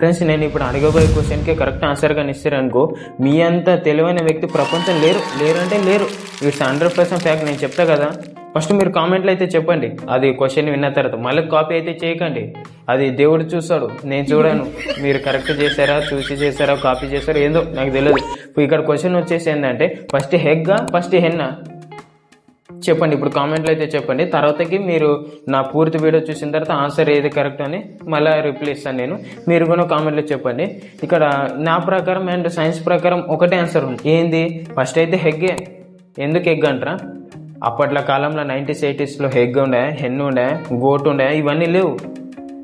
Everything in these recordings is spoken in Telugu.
ఫ్రెండ్స్, నేను ఇప్పుడు అడగబోయే క్వశ్చన్కి కరెక్ట్ ఆన్సర్ కానీ ఇస్తారనుకో, మీ అంత తెలివైన వ్యక్తి ప్రపంచం లేరు అంటే లేరు. It's 100% fact. నేను చెప్తా కదా. ఫస్ట్ మీరు కామెంట్లో అయితే చెప్పండి అది క్వశ్చన్ విన్న తర్వాత. మళ్ళీ కాపీ అయితే చేయకండి, అది దేవుడు చూస్తాడు, నేను చూడను. మీరు కరెక్ట్ చేశారా, చూసి చేశారా, కాపీ చేశారా ఏందో నాకు తెలియదు. ఇక్కడ క్వశ్చన్ వచ్చేసి ఏంటంటే ఫస్ట్ హెగ్గా ఫస్ట్ హెన్నా చెప్పండి. ఇప్పుడు కామెంట్లో అయితే చెప్పండి. తర్వాతకి మీరు నా పూర్తి వీడియో చూసిన తర్వాత ఆన్సర్ ఏది కరెక్ట్ అని మళ్ళీ రిప్లై ఇస్తాను నేను. మీరు కూడా కామెంట్లో చెప్పండి. ఇక్కడ నా ప్రకారం అండ్ సైన్స్ ప్రకారం ఒకటే ఆన్సర్ ఉంది. ఏంది? ఫస్ట్ అయితే హెగ్గే. ఎందుకు ఎగ్ అంటారా? అప్పట్లో కాలంలో 90s 80sలో హెగ్ ఉండే, హెన్ ఉండే, గోట్ ఉండే, ఇవన్నీ లేవు.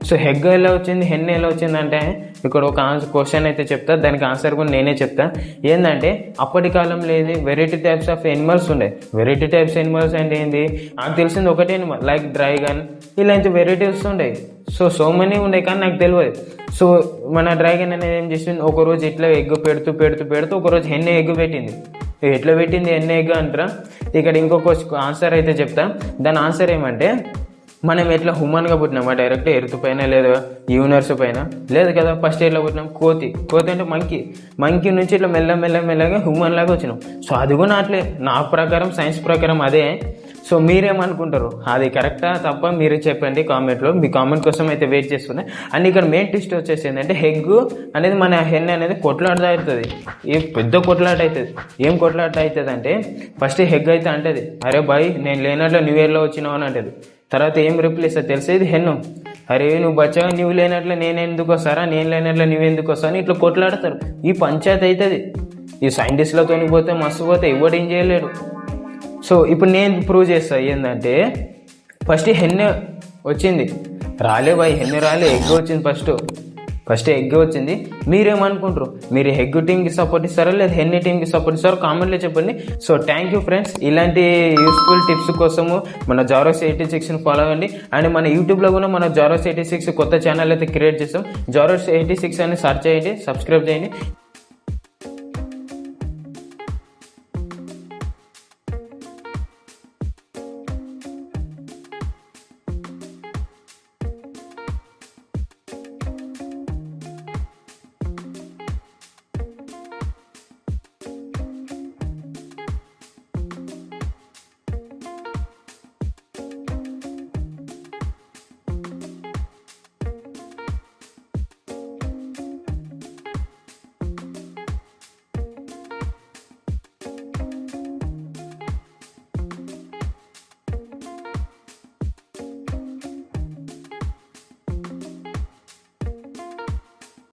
సో హెగ్ ఎలా వచ్చింది, హెన్ ఎలా వచ్చింది అంటే ఇక్కడ ఒక క్వశ్చన్ అయితే చెప్తా, దానికి ఆన్సర్ కూడా నేనే చెప్తా. ఏంటంటే అప్పటి కాలంలో ఏది వెరైటీ టైప్స్ ఆఫ్ ఎనిమల్స్ ఉండే. వెరైటీ టైప్స్ ఎనిమల్స్ అంటే ఏంది? నాకు తెలిసింది ఒకటే ఎనిమల్, లైక్ డ్రాగన్, ఇలాంటి వెరైటీస్ ఉండే. సో మనీ ఉండే కానీ నాకు తెలియదు. సో మన డ్రాగన్ అనేది ఏం చేసింది, ఒకరోజు ఇట్లా ఎగ్ పెడుతూ ఒకరోజు హెన్ ఎగ్ పెట్టింది. ఎట్లా పెట్టింది హెన్ ఎగ్ అంటారా? ఇక్కడ ఇంకొక ఆన్సర్ అయితే చెప్తా. దాని ఆన్సర్ ఏమంటే, మనం ఎట్లా హ్యూమన్గా పుట్టినామా డైరెక్ట్ ఎర్త్ పైన, లేదా యూనివర్స్ పైన లేదు కదా. ఫస్ట్ ఎట్లా పుట్టినాం? కోతి అంటే మంకీ నుంచి ఇట్లా మెల్లగా హ్యూమన్ లాగా వచ్చినాం. సో అది కూడా అట్లే నా ప్రకారం, సైన్స్ ప్రకారం అదే. సో మీరేమనుకుంటారు, అది కరెక్టా తప్ప మీరు చెప్పండి కామెంట్లో. మీ కామెంట్ కోసం అయితే వెయిట్ చేస్తున్నా. అండ్ ఇక్కడ మెయిన్ ట్విస్ట్ వచ్చేసి ఏంటంటే హెగ్ అనేది మన హెన్ అనేది కొట్లాట అవుతుంది. పెద్ద కొట్లాట అవుతుంది. ఏం కొట్లాట అవుతుంది అంటే ఫస్ట్ హెగ్ అయితే అంటది, అరే బాయ్ నేను లేనట్లు న్యూ ఇయర్లో వచ్చినావు అని అంటది. తర్వాత ఏం రిప్లై ఇస్తుంది తెలిసేది హెన్ను, అరే నువ్వు బచ్చగా నువ్వు లేనట్లు నేను ఎందుకు వస్తారా, నేను లేనట్లు నువ్వు ఎందుకు వస్తా అని ఇట్లా కొట్లాడతారు. ఈ పంచాయతీ అవుతుంది. ఈ సైంటిస్టులతో పోతే మస్తు పోతే ఎవడు ఏం చేయలేడు. సో ఇప్పుడు నేను ప్రూవ్ చేస్తా. ఏంటంటే ఫస్ట్ హెన్ వచ్చింది, రాలే బాయ్ హెన్ రాలే, ఎగ్ వచ్చింది. ఫస్ట్ ఎగ్ వచ్చింది. మీరేమనుకుంటారు? మీరు ఎగ్ టీమ్కి సపోర్ట్ ఇస్తారా లేదా హెన్ టీమ్కి సపోర్ట్ ఇస్తారో కామెంట్లో చెప్పండి. So thank you friends. ఇలాంటి యూస్ఫుల్ టిప్స్ కోసము మన జారోస్ 86ని ఫాలో అవ్వండి. అండ్ మన యూట్యూబ్లో కూడా మన జారోస్ 86 కొత్త ఛానల్ అయితే క్రియేట్ చేస్తాం. జారోస్ 86 అని సెర్చ్ చేయండి, సబ్స్క్రైబ్ చేయండి.